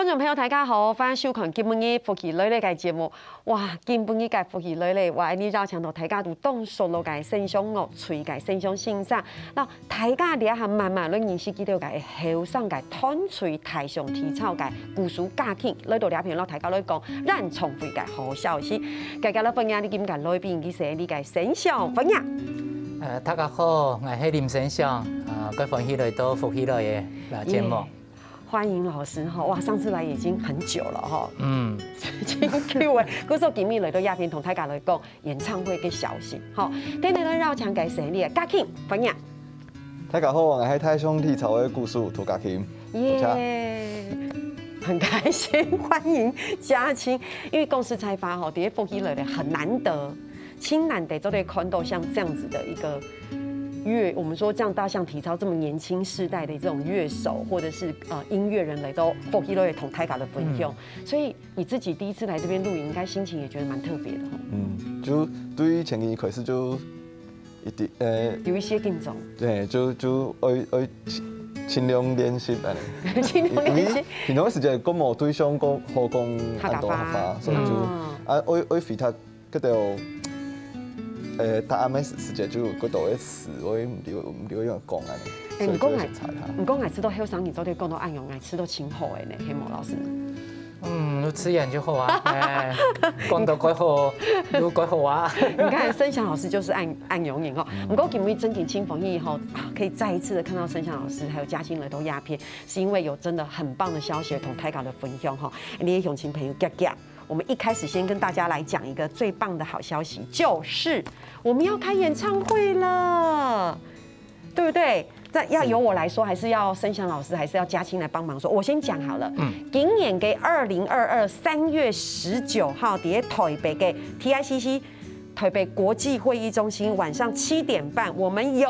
观众朋友，大家好，欢迎收看今晡日福气类的节目。哇，今晡日嘅福气类咧，我喺呢绕墙头大家都当熟了嘅身上乐趣嘅身上欣赏。那大家咧下慢慢咧认识几条嘅后生嘅团翠台上体操嘅故事家庭，嚟到呢片咯，大家嚟讲咱重回嘅好消息。大家咧分享你今日来宾，佢寫你嘅身上分享。大家好，我係林生祥，佢歡喜來到福喜類嘅節目。歡迎老師哈！哇，上次來已經很久了哈。Thank you 誒，嗰時候今日嚟到鴉片同大家嚟講演唱會嘅消息。好，今日咧繞場嘅成立嘅家慶分享。大家好，我係台上體操嘅故事涂家慶。耶！很開心，歡迎家慶，因為公司才發哈，啲福喜類的很難得，親難得，就可以看到像這樣子的一個。我們說這樣大象體操這麼年輕世代的這種樂手或者是音樂人嚟到福喜類同大家的分享，所以你自己第一次來這邊錄影，應該心情也覺得蠻特別的。就對於前期開始就一定有一些緊張。對，就愛盡量練習安尼。盡量練習。平常時間講冇對象講好講按多發，所以就愛飛他嗰條。答案咩時間就嗰度嘅詞，我唔了樣講啊。唔講係吃到後生，你昨天講到暗用，係吃到清好嘅呢，希望老師。你吃完就好啊。講到改好，又改好啊。你看生祥老師就是暗用眼哦。不過今日真挺清風以後，可以再一次的看到生祥老師還有嘉慶來到鴉片，是因為有真的很棒的消息同大家的分享哈。你也鄉親朋友夾夾。我們一開始先跟大家來講一個最棒的好消息，就是我們要開演唱會了，對不對？那要由我來說，還是要生祥老師，還是要嘉慶來幫忙說？我先講好了。今年嘅2022 3月19號，喺台北嘅 TICC 台北國際會議中心，晚上7點半，我們有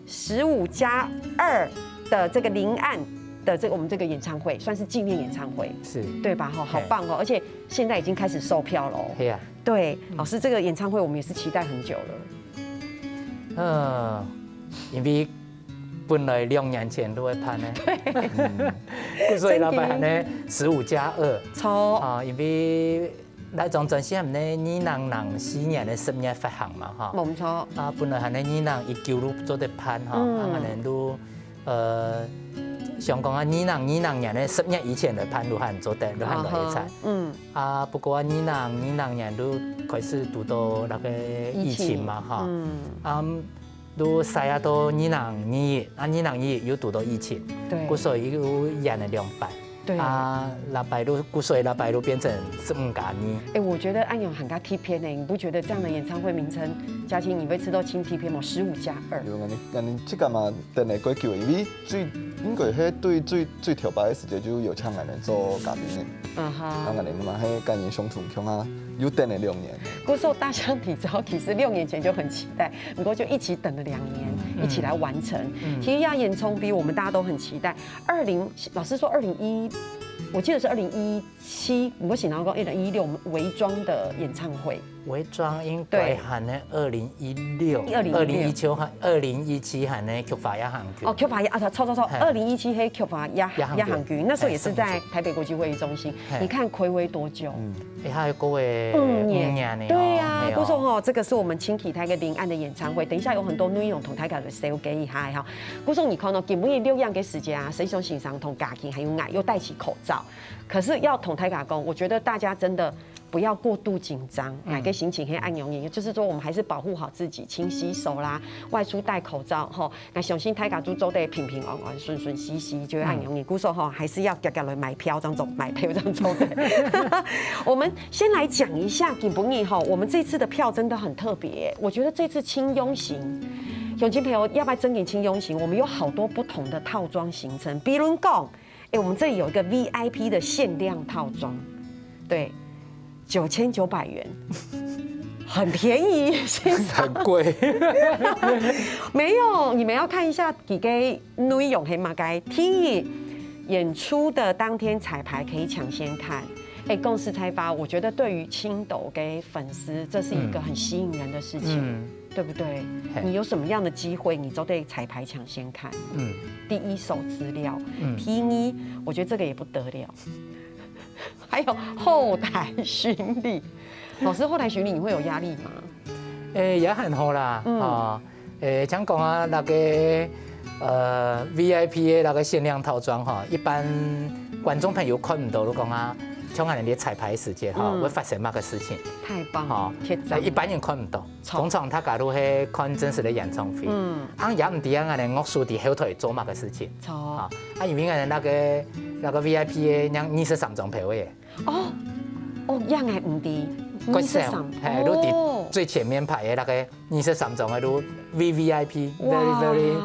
15+2的這個臨案。的我們這個演唱會算是紀念演唱會，是對吧？好棒哦！而且現在已經開始售票了。對啊，對，老師，這個演唱會我們也是期待很久了。因為本來2年前都會辦呢，所以老闆呢15+2。錯。因為那張專輯呢2004年的10月發行嘛，哈。冇錯。本來係呢2019做的辦哈，可能都想講2020年的10月以前的潘魯漢做的魯漢來賽，不過2020年都開始遇到那個疫情嘛哈，都賽啊到2021又遇到疫情，對，所以又演了2擺。對啊，所以那擺都變成15+2。我覺得暗用很加 T 片呢，你不覺得這樣的演唱會名稱，嘉慶你會吃到輕 T 片嗎？15+2。你這個嘛，等嚟過久，因為應該係最頭擺嘅時間就有請人嚟做嘉賓嘅，人哋嘛係今年上ทุ่強啊，又等了2年。嗰時候大象體操其實6年前就很期待，不過就一起等了2年，一起來完成。其實要演唱會，我們大家都很期待。老師說2021。我記得是2017，我想到講2016我們偽裝的演唱會。偽裝應該係呢2016、2017係呢劇化一行劇。劇化錯，2017係劇化一行劇，那時候也是在台北國際會議中心。你看暌違多久？還有5年呢。對呀，不說哦，這個是我們輕體台嘅臨案的演唱會，等一下有很多內容同大家來紹介一下哈。不說你看到基本6樣嘅時間啊，誰想欣賞同嘉慶還有愛又戴起口罩，可是要同大家講，我覺得大家真的。不要過度緊張，哪個心情可以按容易，就是說我們還是保護好自己，勤洗手啦，外出戴口罩吼，那相信大家都做得平平安安、順順利利，就會按容易。故說吼，還是要夾來買票這樣做，買票這樣做的。我們先來講一下今晡日吼，我們這次的票真的很特別，我覺得這次輕擁行，鄉親朋友要不要爭點輕擁行？我們有好多不同的套裝行程，比如講，我們這裡有一個 VIP 的限量套裝，對。9900元，很便宜，很貴。沒有，你們要看一下幾個內容係嘛？該聽演出的當天彩排可以搶先看。公司才發，我覺得對於青斗給粉絲，這是一個很吸引人的事情，對不對？你有什麼樣的機會，你都得彩排搶先看。第一手資料，聽我覺得這個也不得了。还有后台巡礼。老师，后台巡礼你会有压力吗？也很好啦，像讲啊那个VIP 的那个限量套装哈，一般观众朋友看唔到，如讲啊，像我哋啲彩排时间哈，会发生乜个事情？太棒了，贴赞。一般人看唔到，通常他假如去看真实的演唱会，也唔知啊，我哋乐手伫后台做乜个事情？啊，因为我哋那个 VIP 的23张票嘅。哦，样系唔知。23，係都伫最前面排嘅那個23種嘅都 VVIP，very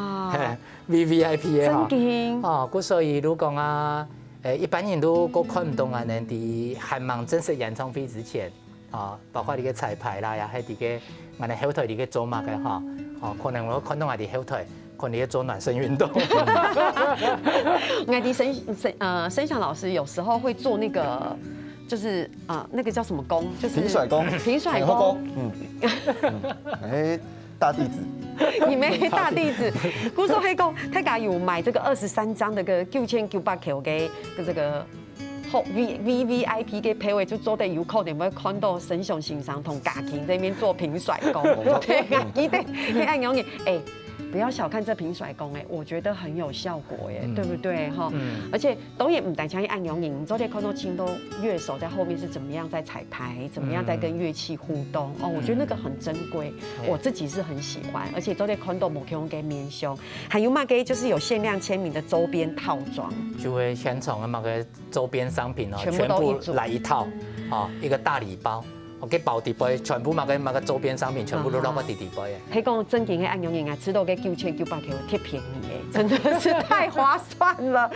VVIP 嘅嚇。咁所以如講啊，一般人都看唔到我哋喺還忙正式演唱會之前，包括你嘅彩排啦，又係啲嘅我哋後台啲嘅做乜嘅嚇，可能我看到我哋後台。可能也做暖身运动。艾迪申翔老师有时候会做那个，就是那个叫什么功？就是平甩功。平甩功。大弟子。你没大弟子。古说黑公，他家有买这个23张的个9900球给这个。后 VVIP 嘅票位就做得有可能會看到沈雄先生同嘉琪這邊做平甩功，對，記得你按永遠不要小看这平甩功我觉得很有效果对不对哈？而且导演唔但讲按永影，昨天看到青都乐手在后面是怎么样在彩排，怎么样在跟乐器互动我觉得那个很珍贵，我自己是很喜欢。而且昨天看到目前给面胸，还有嘛给就是有限量签名的周边套装，就会现场的那个周边商品全部来一套一个大礼包。我给包底杯，全部那个周边商品全部都落个底杯诶。迄讲正经的按永影吃到个9900块，贴便宜真的是太划算了。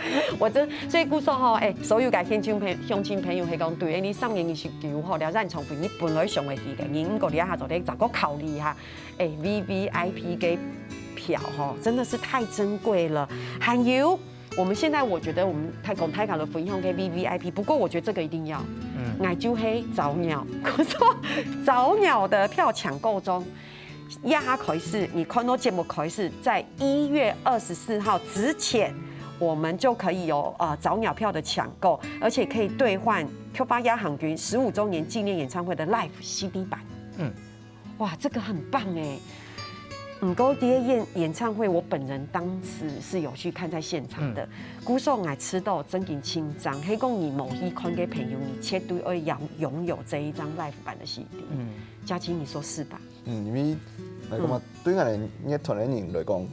所以故说所有嘅乡亲朋友係講對，你3月29號了演唱會，你本來上會去嘅，你個你下昨天再個考慮下，VVIP 嘅票真的是太珍貴了。還有。我们现在我觉得我们泰卡的分享给 VVIP， 不过我觉得这个一定要，矮就黑早鸟，我说早鸟的票抢购中，压开始你看到节目开始在1月24號之前，我们就可以有早鸟票的抢购，而且可以兑换 Q8 亚航军15周年纪念演唱会的 Live CD 版。哇，这个很棒高蝶演唱会，我本人当时是有去看在现场的。古时候我吃到真紧亲张，黑公你某一款给朋友，你绝对会拥有这一张 live 版的 CD。嘉琪，你说是吧？因为来讲嘛，对我哋乐团的人来讲，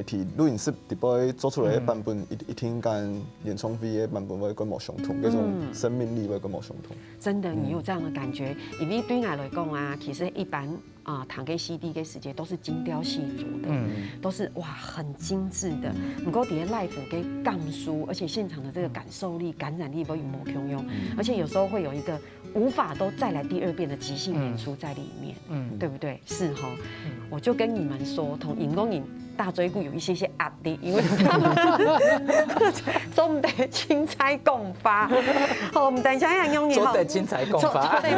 伫录音室直播做出来的版本，一听跟演唱会的版本会跟无相同，嗰种生命力会跟无相同。真的，你有这样的感觉？因为对我来讲其实一般弹给 CD 给时间都是精雕细琢的，都是哇很精致的。不过底下 live 给杠书，而且现场的这个感受力、感染力都有无穷用，而且有时候会有一个无法都再来第2遍的即兴演出在里面，对不对？是哈，我就跟你们说，同影公影。大追股有一些压力，因为他们总得青菜共发。我们等一下要用总得青菜共发，可以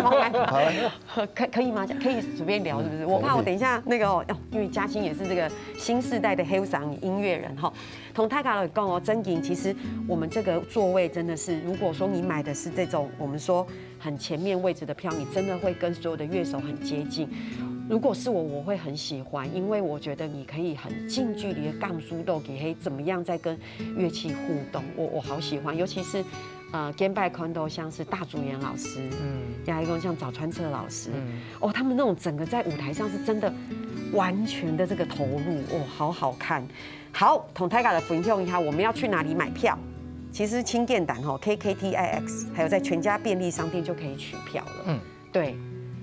吗？可以随便聊是不是？我怕我等一下那个因为嘉欣也是这个新世代的黑嗓音乐人哈。同泰卡来讲真紧其实我们这个座位真的是，如果说你买的是这种我们说很前面位置的票，你真的会跟所有的乐手很接近。如果是我会很喜欢，因为我觉得你可以很近距离的杠书斗给黑怎么样在跟乐器互动，我好喜欢，尤其是跟拜宽都像是大竹研老师，亚一个像早川彻老师，他们那种整个在舞台上是真的完全的这个投入，好好看。好，同泰卡的分享一下，我们要去哪里买票？其实轻电胆KKTIX， 还有在全家便利商店就可以取票了。对。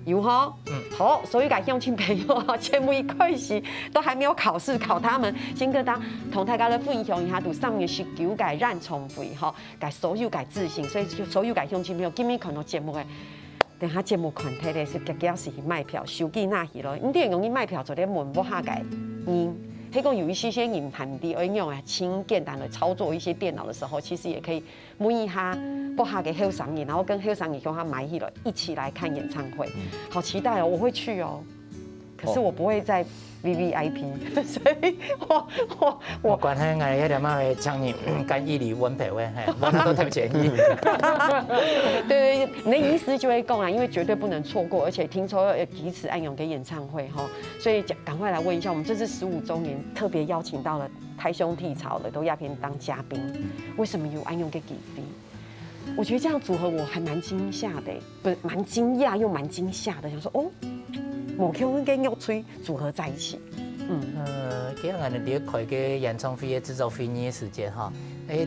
有哈，好，所以各乡亲朋友节目一开始都还没有考试考他们，先跟同大家来分享一下，到3月19日演唱会哈，给所有嘅自信，所以所有嘅乡亲朋友，今日看到节目嘅，等下节目看睇咧是家是去卖票，收记那去咯，你哋容易卖票，做啲问不下嘅，黑讲有一些人喊的，而用轻简单的操作一些电脑的时候，其实也可以问一下，拨下给后上瘾，然后跟后上瘾跟他买起了，一起来看演唱会，好期待哦！我会去哦。可是我不会在 VVIP， 所以我关系我迄条嘛会请你干义理温培位，我都特便宜。对，你的医师就会讲啊，因为绝对不能错过，而且听说有几次安永的演唱会哈，所以赶快来问一下，我们这次15周年特别邀请到了台兄弟潮的都亚平当嘉宾，为什么有安永给给飞？我觉得这样组合我还蛮惊吓的，不是蛮惊讶又蛮惊吓的，想说哦，某 Q 跟乐吹组合在一起。今日我哋啲開嘅演唱會嘅製作會議嘅時間哈，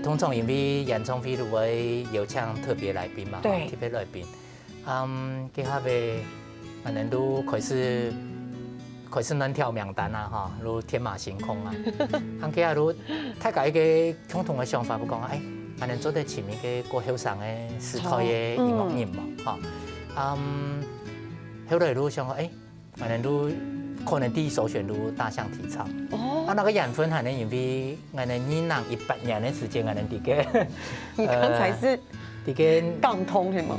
通常因為演唱會都會有請特別來賓嘛，對，特別來賓，今下邊我哋都開始能跳名單啦哈，如天馬行空啊，今下如大家一個共同嘅想法，不講我哋做得前面嘅個後生嘅時代嘅音樂人嘛，哈，後來如想講我哋都。可能第一首選都大象體操，那個緣分可能因為我哋2018年的時間，我哋啲個，你剛才是啲個港通係嘛？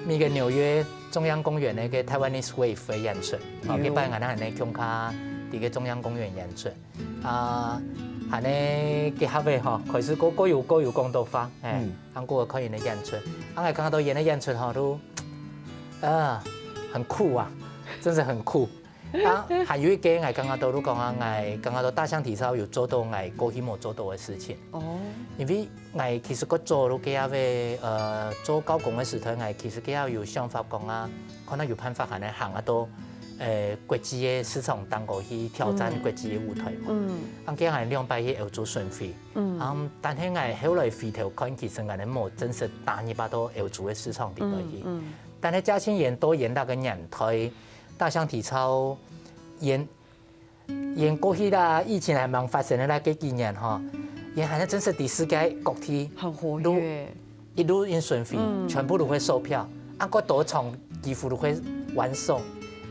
那個紐約中央公園那個 Taiwanese Wave 嘅演出，幾擺我哋係強卡啲個中央公園演出，係呢幾下尾嗬，開始各有講到法，韓國可以嘅演出，我哋剛剛都演嘅演出嗬都，很酷啊，真是很酷。還有一個我剛剛都講啊，我剛剛都大象體操有做到我過去冇做到嘅事情。因為我其實個做到幾下位做高工嘅時候，我其實幾下有想法講啊，可能有辦法係行得到國際嘅市場當過去挑戰國際嘅舞台嘛。幾下2擺去歐洲巡迴，但係我後來回頭看，其實我哋冇真實打入到歐洲嘅市場入去。但係嘉慶演多演那個年代。大象體操演過去啦，以前係蠻發生的那幾年哈，演係真是第世界各地很活躍，一路演巡迴，全部都會售票，個多場幾乎都會完售，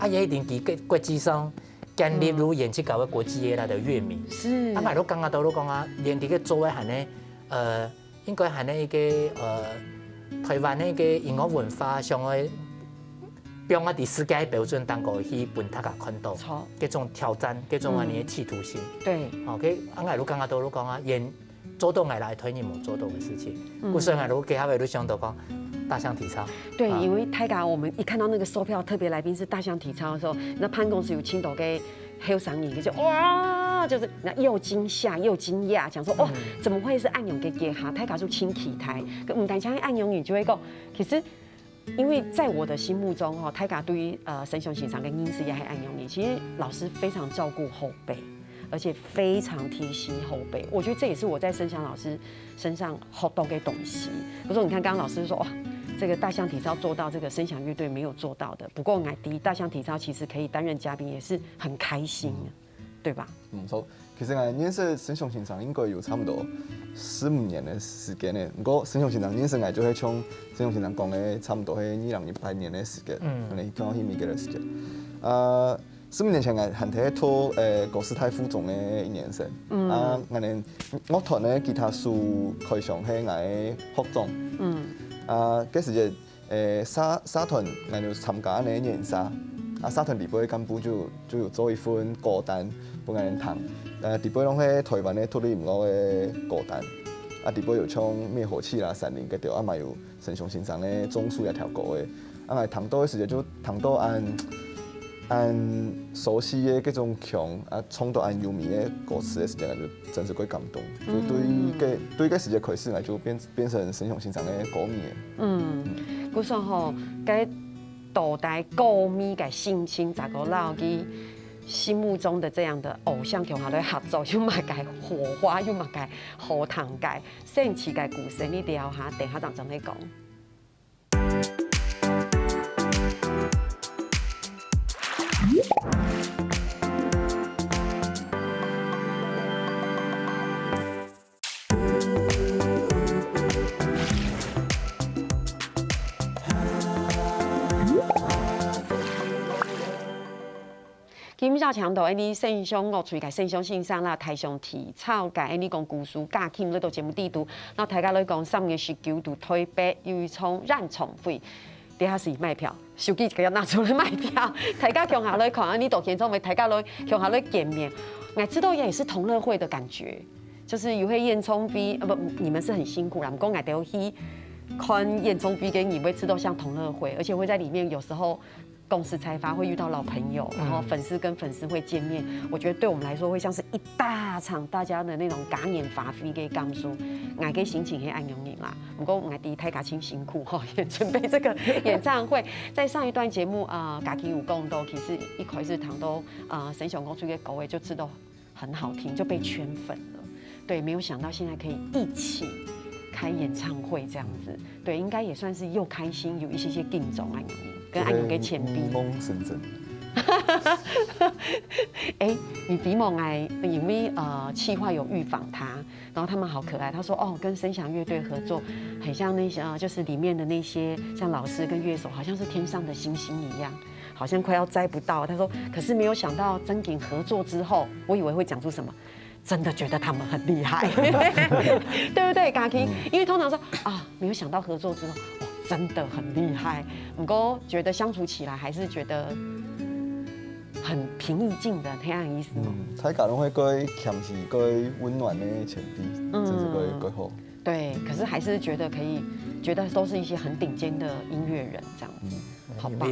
也一定喺國際上建立如演去搞個國際嘅那個樂迷。是，我都剛剛都講啊，連啲個座位係呢，應該係呢一個台灣呢個音樂文化上嘅。讓我哋世界標準當過去俾大家看到，嗰種挑戰，嗰種我哋嘅企圖心。對，佢我都剛剛都講啊，演做到我來推你冇做到嘅事情，所以我都幾下位都想到講大象體操。對，因為泰嘎我們一看到那個售票特別來賓是大象體操的時候，那潘公司有青島嘅後生人就哇，就是又驚嚇又驚訝，講說哇，怎麼會是安永嘅嘅哈？泰嘎就輕期待，唔但像安永你就會講，其實。因為在我的心目中，哈，泰嘎對於沈雄欣賞跟英姿也係安永你，其實老師非常照顧後輩，而且非常提攜後輩。我覺得這也是我在申祥老師身上學到嘅東西。比如說，你看剛剛老師說，哇，這個大象體操做到這個申祥樂隊沒有做到的。不過，我第一大象體操其實可以擔任嘉賓，也是很開心，對吧？錯。其實我認識沈雄欣賞應該有差唔多15年嘅時間咧。不過沈雄欣賞認識我就係從沈雄欣賞講嘅差唔多係2018年嘅時間，我哋講起咪幾多時間。15年前我係睇拖國師太附中嘅1年生，我哋樂團嘅吉他手開上係我學長，嗰時就沙團我就參加呢年沙，沙團裡邊幹部就有做一份歌單俾我哋彈。第八攏喺台灣嘅土地音樂嘅歌單，第八有唱滅火器啦、山林嗰條，嘛有沈雄欣賞嘅種樹一條歌嘅，我彈到嘅時陣就彈到按熟悉嘅嗰種腔，唱到按優美嘅歌詞嘅時陣，就真是幾感動。就對個時陣開始，我就變成沈雄欣賞嘅歌迷。嗰時候該當代歌迷嘅心情，咋個撈佢？心目中的這樣的偶像，同佢哋合作，要擘解火花，要擘解荷塘解，升起嘅故事，你哋要下等下陣陣去講。金少強到你聖雄樂隊嘅聖雄欣賞啦，台上體操嘅你講故事假期，你到節目地圖，然後大家嚟講3月19度台北又創演唱會，底下是卖票，手机给他拿出来卖票，大家共下来看，你都见到没？大家来共下来见面，我知道也是同乐会的感觉，就是有些烟囱飞，不，你们是很辛苦啦，不过我都去看烟囱飞给你会吃到像同乐会，而且会在里面有时候。共识采发会遇到老朋友，然后粉丝跟粉丝会见面，我觉得对我们来说会像是一大场大家的那种感言发挥给讲述，我给心情很安永啦。不过我第一太感情辛苦哈，也准备这个演唱会。在上一段节目家己有讲到，其实一开始谈到沈小公出嘅歌就知道很好听，就被圈粉了。对，没有想到现在可以一起开演唱会这样子，对，应该也算是又开心，有一些敬重安永。跟安永给前比，梦成真。哎，你比梦哎，因为企划有预访他，然后他们好可爱。他说哦，跟声响乐队合作，很像那些就是里面的那些像老师跟乐手，好像是天上的星星一样，好像快要摘不到。他说，可是没有想到真景合作之后，我以为会讲出什么。真的觉得他们很厉害，对不对？嘉琪，因为通常说没有想到合作之后，真的很厉害。不过觉得相处起来还是觉得很平易近的，这样意思吗？大家拢会过谦虚、过温暖的前辈，真是过好。对，可是还是觉得可以，觉得都是一些很顶尖的音乐人，这样子，好棒。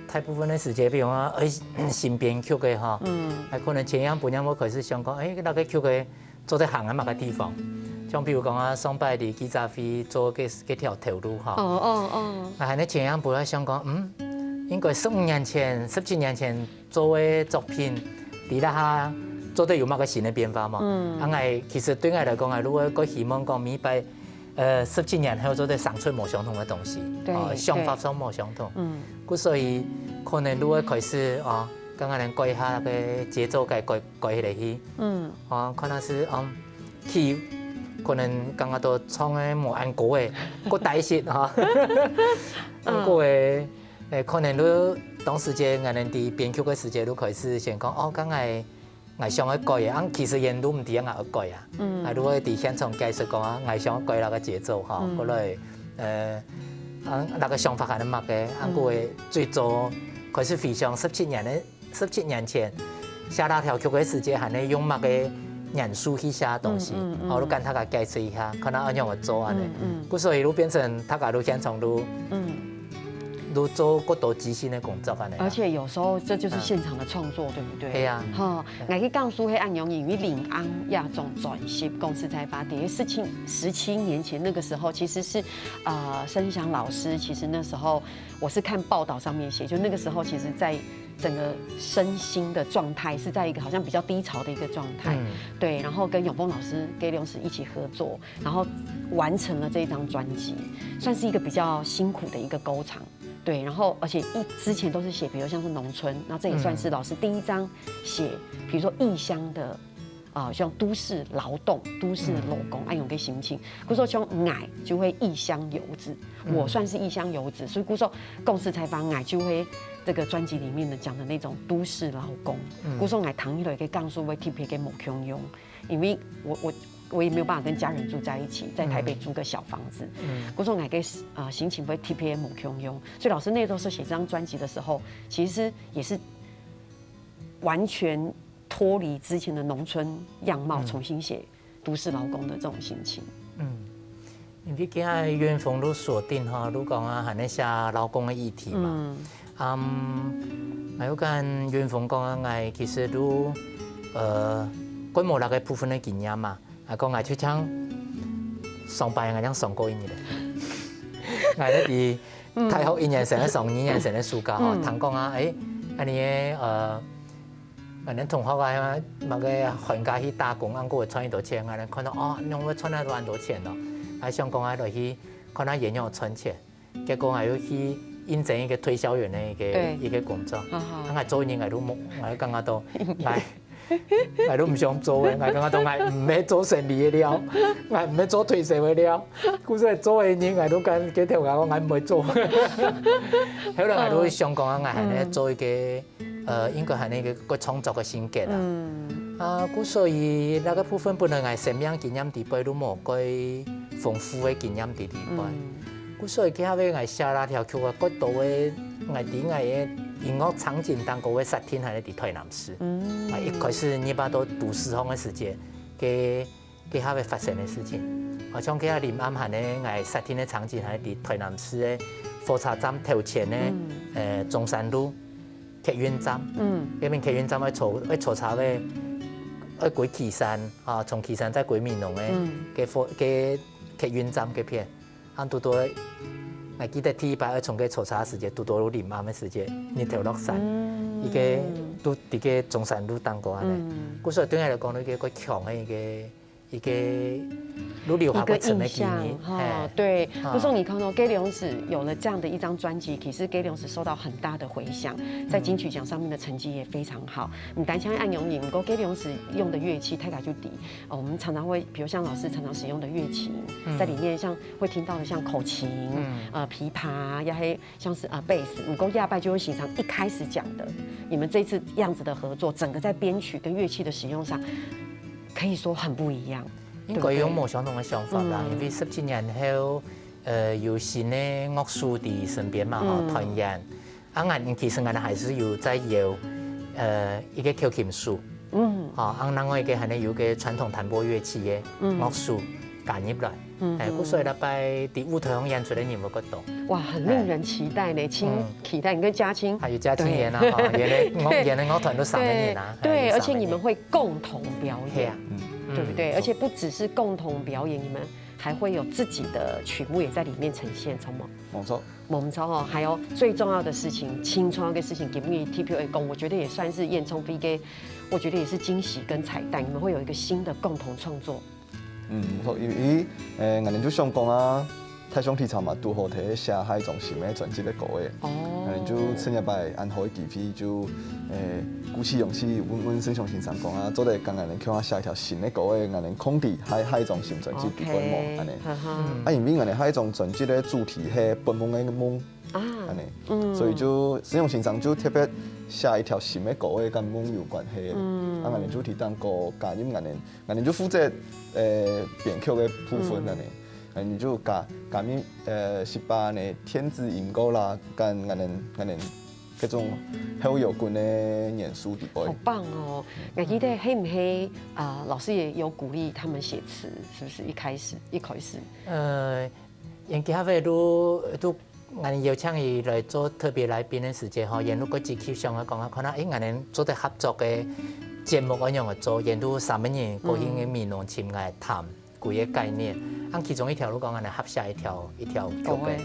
大部分的时间，比如讲，新编曲嘅哈，可能前样半年我开始想讲，那个曲嘅做在行喺某个地方，像比如讲上摆伫记者会做几条头路哈。那前样本来想讲，应该15年前、17年前做嘅作品，伫那下做得有某个新的变化嘛。其实对我来讲，如果希望讲明白。17年後做啲生出冇相同嘅東西，想法上冇相同，所以可能如果開始剛剛能改下個節奏改起來去，可能是去可能剛剛都唱嘅冇按歌嘅，個大些按歌嘅可能都當時間我哋啲編曲嘅時間都開始先講剛係。我想去改嘅，其實人都唔知我去改啊。如果喺現場解釋講我想改那個節奏嚇，嗰類那個想法係乜嘅？佢會最早開始回想17年前寫那條曲嘅時間，係你用乜嘅元素去寫東西，我都跟他解釋一下，看他按樣去做安尼。所以都變成他家都現場都做過多即興的工作啊！而且有時候這就是現場的創作，對不對？係啊。我去講述喺安永因為領安亞種轉型公司才發電，17年前那個時候其實是聲響老師，其實那時候我是看報道上面寫，就那個時候其實在整個身心的狀態是在一個好像比較低潮的一個狀態，對，然後跟永豐老師、給龍師一起合作，然後完成了這一張專輯，算是一個比較辛苦的一個溝場。对，然后而且之前都是写，比如像是农村，然后这也算是老师第一章写，比如说异乡的，像都市劳动、都市劳工，按用个心情。故说像矮就会异乡游子，我算是异乡游子，所以故说共识采访矮就会这个专辑里面的讲的那种都市劳工。故说矮唐一类给杠数会特别给某穷用，因为我也没有办法跟家人住在一起，在台北租个小房子。故说我给心情会 TPM 汹涌，所以老师那时候是写这张专辑的时候，其实也是完全脱离之前的农村样貌，重新写都市劳工的这种心情。因为今日元豐都鎖定哈，都講係那些勞工嘅議題嘛。我有跟元豐講我其實都規模那個部分嘅經驗嘛。講我出場上班我將上過一年我咧啲大學1年生咧上2年生咧暑假嗬，聽講安尼我哋同學某個寒假去打工，我會賺一多錢，我哋看到你會賺那多錢咯，想講我去看下演員賺錢，結果我又去應徵一個推銷員嘅一個工作，我做一年我都冇，我感覺到我都唔想做嘅，我感覺到我唔係做生意嘅了，我唔係做推銷嘅了，故所以做嘅年我都跟幾條我唔會做，後來我都想講我係咧做一個應該係呢個創作嘅性格啦。故所以那個部分本來我生命經驗地背都冇幾豐富嘅經驗地背，所以佢後尾係寫那條曲啊，嗰度嘅係啲係音樂場景當嗰個設定係喺台南市。一開始你把到都市風嘅世界，佢後尾發生嘅事情。好像佢喺臨暗下咧，係設定嘅場景係喺台南市嘅火車站頭前咧，中山路客運站。嗰邊客運站坐車咧，去過旗山啊，從旗山再過民農嘅客運站嗰邊。按多多，我記得第一擺從個坐車時間，多多臨暗嘅時間，日頭落山，依個都啲個中山路當過安尼。故所以對我嚟講，呢個強嘅一個留下不成的記憶。哈，对，故所你看到給龍史有了這樣的一張專輯，其實給龍史受到很大的回響，在金曲獎上面的成績也非常好。唔單槍按用不過給龍史用的樂器太卡就低，我們常常會，比如像老師常常使用的樂器，在裡面像會聽到的像口琴、琵琶，也還像是貝斯。唔過亞拜就會欣賞一開始講的，你們這次樣子的合作，整個在編曲跟樂器的使用上，可以說很不一樣。應該有冇相同嘅想法啦，因為10幾年後，有新嘅樂手喺身邊嘛，團員，其實我哋還是有在有一個口琴手，另外一個係有個傳統彈撥樂器嘅樂手加入來，所以禮拜喺舞台上演出嘅任務嗰度，哇，很令人期待呢，期待你跟嘉青，還有嘉青演啦，演嘅樂團都3年啦，對，而且你們會共同表演。對不對？而且不只是共同表演，你們還會有自己的曲目也在裡面呈現，錯嗎？冇錯哦，還有最重要的事情，青春嘅事情，給予 TPO 講，我覺得也算是燕聰 V 嘅，我覺得也是驚喜跟彩蛋，你們會有一個新的共同創作。唔錯，因為我哋就想講啊，太上天朝嘛，拄好睇寫海中心嘅專輯嘅歌嘅，我哋就趁一擺安好嘅機會就鼓起勇氣，阮沈雄先生講啊，做嚟跟人哋叫我寫一條新嘅歌嘅，人哋空地海中心專輯《本夢》安尼。因為我哋海中專輯嘅主題係本夢嘅夢，安尼，所以就沈雄先生就特別寫一條新嘅歌嘅跟夢有關係嘅，我哋就提當歌加入我哋就負責編曲嘅部分安尼。你就加入18呢天之音歌啦，跟我哋嗰種好有關的元素底部。好棒哦！我記得係唔係老師也有鼓勵他們寫詞，是不是一開始？因其他位都我哋邀請伊來做特別來賓嘅時間吼，因如果自己想去講下，可能我哋做啲合作嘅節目咁樣去做，因都3年過去嘅面容前嚟談幾個概念。其中一條路講，我哋合寫一條曲嘅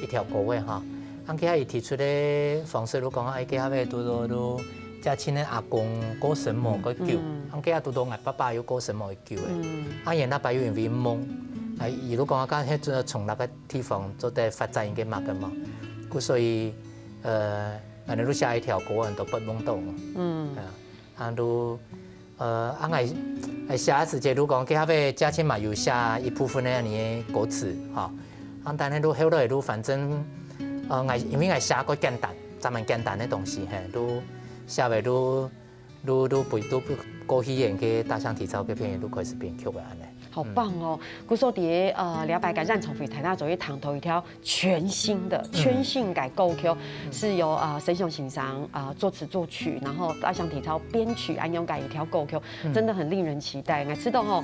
一條歌嘅嚇。佢係提出嘅方式，路講佢係都嘉青嘅阿公過身亡個叫，佢係都我爸爸有過身亡嘅叫嘅。然後爸有因為夢，而路講佢係從那個地方做啲發展嘅嘛嘅嘛，所以我哋都寫一條歌，人都不懵懂。都寫時節都講，佢係嘉青嘛有寫一部分嘅你歌詞嚇，但係都後來都反正。因為我寫過簡單，專門簡單的東西，都寫為都過去演嘅大象體操嘅片都開始編曲嘅安尼。好棒哦！古所啲了解嘅讓從飛台大做一堂頭一條全新的全新改構曲，是由沈雄先生作詞作曲，然後大象體操編曲安用改一條構曲，真的很令人期待。我知道哦，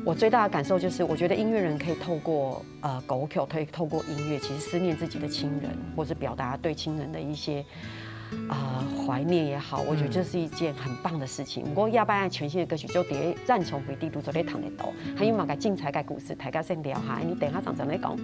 我最大的感受就是，我覺得音樂人可以透過構曲，可以透過音樂，其實思念自己的親人，或者表達對親人的一些懷念也好，我覺得這是一件很棒的事情。不過亞班全新的歌曲就喺讓從飛地度做啲堂嚟到，還有嘛個精彩嘅故事，大家先聊下，你等下陣嚟講。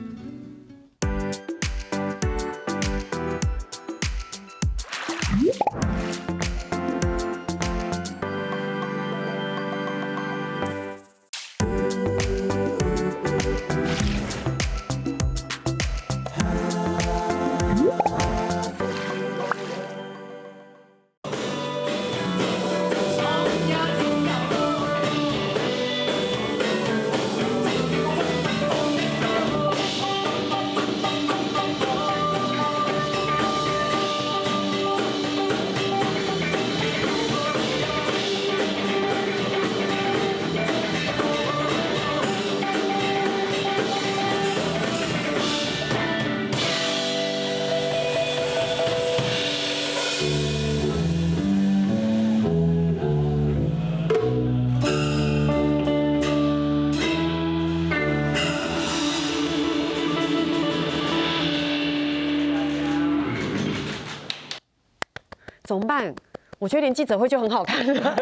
怎么办？我觉得连记者会就很好看了。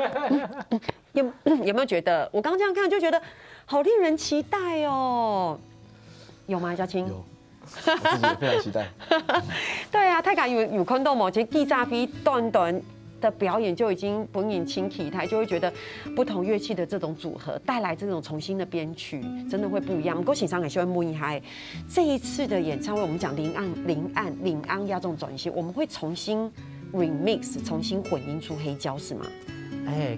有没有觉得？我刚刚这样看就觉得好令人期待哦。有吗，嘉青？有，我自己也非常期待。对啊，大家有看到吗？其实记者会短短的表演就已经本引清体态，就会觉得不同乐器的这种组合带来这种重新的编曲，真的会不一样。不过欣赏也希望问一下，这一次的演唱会，我们讲领安亚种转型，我们会重新 remix， 重新混音出黑胶是吗？对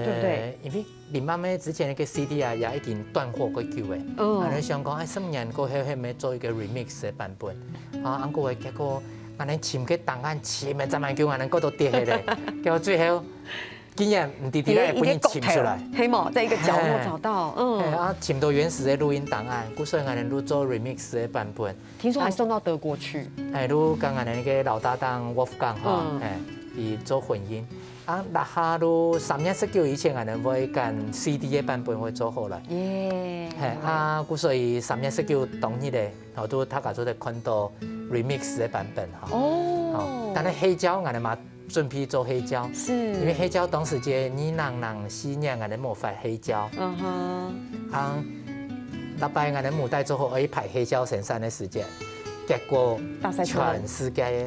不对？因为林妈妹之前那个 CD 啊，也已經斷貨過久嘅。我哋想講，什麼人過後咪做一個 remix 嘅版本。啊，安個結果，我哋簽嘅檔案簽嘅10萬叫我哋嗰度跌起嚟，結果最後竟然唔滴滴咧幫你簽出來。黑毛在一個角落找到，啊，簽到原始嘅錄音檔案，故所以我哋錄做 remix 嘅版本。聽說還送到德國去。錄跟我哋那個老搭檔 Wolfgang 哈，以做混音。啊，那下都3月19以前，我哋會跟 CD 嘅版本會做好啦。係啊，故所以3月19當日咧，我都大家都睇到 remix 嘅版本哈。哦。但係黑膠我哋嘛準備做黑膠，是因為黑膠當時嘅204年我哋冇發黑膠。啊，禮拜我哋冇帶做好可以排黑膠生產嘅時間，結果全世界嘅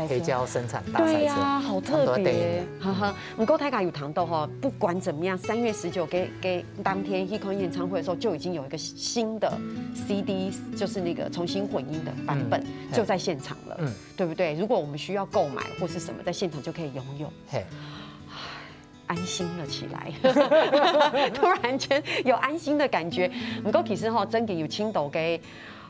黑膠生產大賽車，對呀、啊，好特別。哈哈，不過大家有談到哈，不管怎麼樣，3月19給當天一看演唱會的時候，就已經有一個新的 CD， 就是那個重新混音的版本，就在現場了，對不對？如果我們需要購買或是什麼，在現場就可以擁有。安心了起來，突然間有安心的感覺。不過其實哈，真嘅有青島嘅。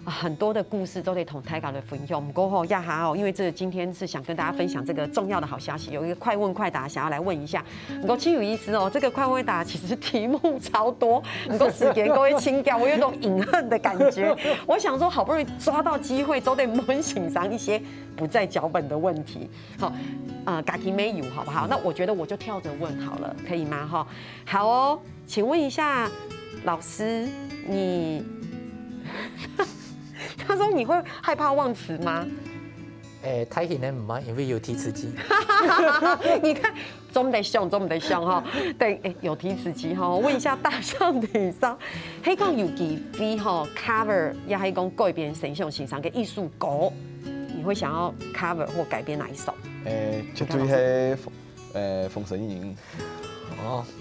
很多的故事都得同大家來分享。不過吼，亞哈哦，因為這今天是想跟大家分享這個重要的好消息，有一個快問快答，想要來問一下。不過挺有意思哦，這個快問快答其實題目超多，不過時間各位請教，我有一種隱恨的感覺。我想說，好不容易抓到機會，都得問欣賞一些不在腳本的問題。好，家己沒有好不好？那我覺得我就跳着問好了，可以嗎？哈，好哦，請問一下老師，你。他說：“你會害怕忘詞嗎？”太顯然唔係，因為有提詞機。你看，總得想哈。對，有提詞機哈。我問一下大象體操，喺講有幾飛哈 cover， 也係講改編神像形象嘅藝術歌，你會想要 cover 或改編哪一首？絕對係《封神演義》。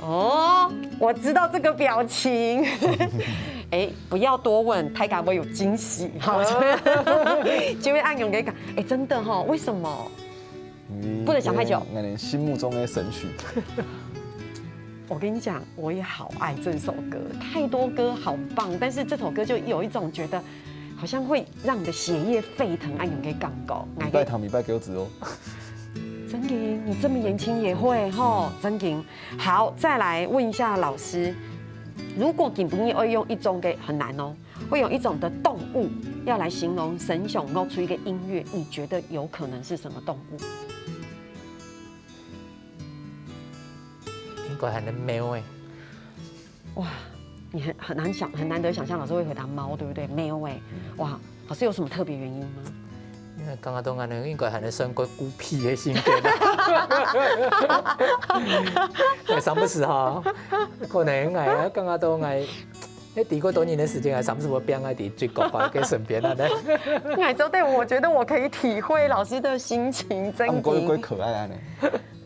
哦，我知道這個表情。不要多問，大家會有驚喜。好，就會按勇給講。真的哈，為什麼？不能想太久。我心目中的神曲。我跟你講，我也好愛這首歌，太多歌好棒，但是這首歌就有一種覺得，好像會讓你的血液沸騰。按勇給講過。米拜糖，米拜給子哦。真嘅，你這麼年輕也會哈，真嘅。好，再來問一下老師，如果今晡日會用一種嘅很難哦，會用一種的動物要來形容神熊露出一個音樂，你覺得有可能是什麼動物？應該係隻貓誒。哇，你很難得想象老師會回答貓，對不對？貓誒，哇，老師有什麼特別原因嗎？因為剛剛都講應該係你相個孤僻嘅性格，係三不時哈，可能係啊，剛剛都係，你第個多年嘅時間係三不時會變喺啲最國爸嘅身邊啦咧。矮洲對，我覺得我可以體會老師的心情，真的。鬼可愛啊呢。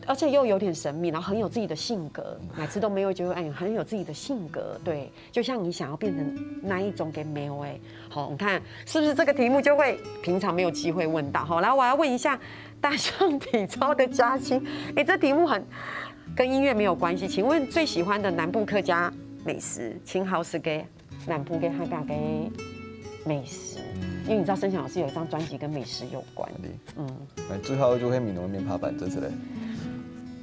而且又有點神秘，然後很有自己的性格，每次都沒有覺得很有自己的性格，對，就像你想要變成那一種給沒有哎，好，你看是不是這個題目就會平常沒有機會問到？好，來我要問一下大象體操的嘉青，這題目跟音樂沒有關係，請問最喜歡的南部客家美食，青豪是給南部嘅客家嘅美食，因為你知道申翔老師有一張專輯跟美食有關，最後就會閩南面扒板，真是嘞。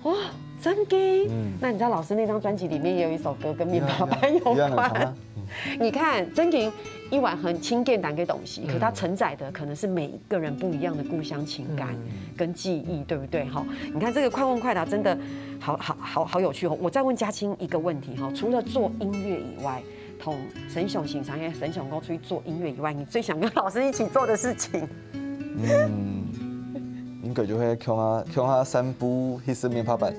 哇，真嘅！那你知道老師那張專輯裡面也有一首歌跟面包板有關。你看，真嘅一碗很輕簡單嘅東西，可它承載的可能是每一個人不一樣的故鄉情感跟記憶，對不對？哈，你看這個快問快答真的好有趣哦！我再問嘉青一個問題哈，除了做音樂以外，同神熊欣賞，因為神熊哥出去做音樂以外，你最想跟老師一起做的事情？應应该就会看下散步，去吃面趴板。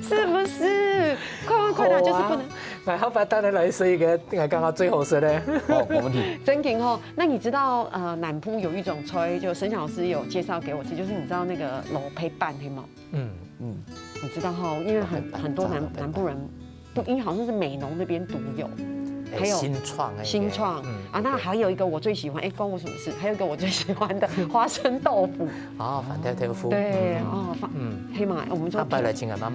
是不是？快点，就是不能。那好吧，当然来说一个，我刚刚最后说的。好，没问题。真劲哦！那你知道南部有一种炊，就沈老师有介绍给我吃，就是你知道那个卤配饭黑吗？你知道哈，因为很多南部人不，因为好像是美浓那边独有。还有新创啊，那还有一个我最喜欢，关我什么事？还有一个我最喜欢的花生豆腐。反跳跳夫。对黑马，我们说。拜来请俺妈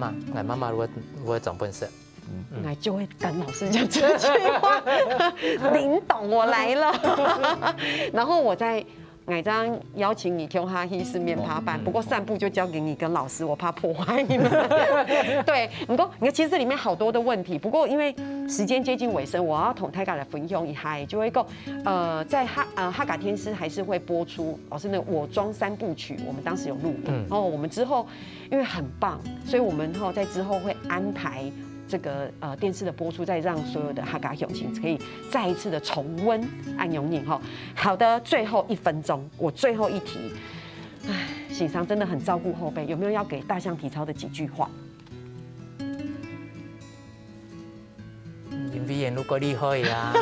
妈如果总本事。那就会跟老师讲这句话，林董我来了，然后我再矮张邀请你跳哈希四面爬板，不过散步就交给你跟老师，我怕破坏你们。对，你看其实这里面好多的问题，不过因为时间接近尾声，我要同大家来分享一下，就会够在哈嘎天师还是会播出老师那个我装3部曲，我们当时有录影，然后我们之后因为很棒，所以我们在之后会安排。这个电视的播出，再让所有的哈嘎友情可以再一次的重温安永影哈。好的，最后1分钟，我最后一题，醒商真的很照顾后辈，有没有要给大象体操的几句话？因为演如果厉害呀，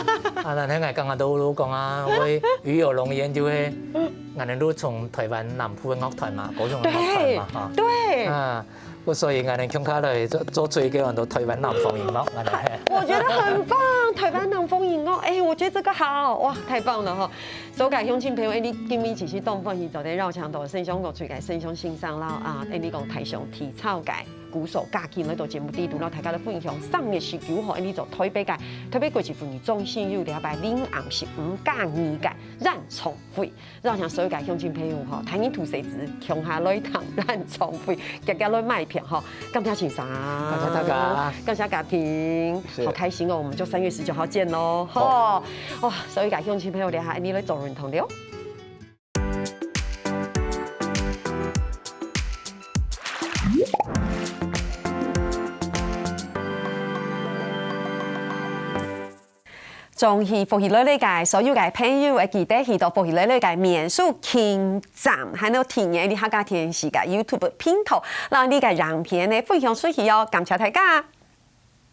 那天我刚刚都讲啊，会与有龙焉就会，我们都从台湾南部的乐团嘛，高雄的乐团嘛，哈，对，所以我哋強卡嚟做最嘅人都台灣南方音樂，我覺得很棒，台灣南方音樂，我覺得這個好，哇，太棒了哈！所有鄉親朋友，你今日一起動奮去做啲繞牆道，聖雄個最界聖雄欣賞啦你講台上體操界鼓手嘉慶喺度節目啲，讀到大家嘅分享，3月19號你做台北界，台北國際婦女中心有禮拜5暗15加2屆讓重會，繞牆所有界鄉親朋友台灣土石子強下來堂讓重會，日日來賣票感謝欣賞，感謝大家，感謝家庭，好開心哦！我們就3月19號見嘍，好，哇！所有界鄉親朋友，你下你來做認同了。從去福喜來界所有嘅朋友會記得去到福喜來界面書傾站，還有體驗你客家天時嘅 YouTube 片頭，讓你嘅影片呢分享出去哦，感謝大家。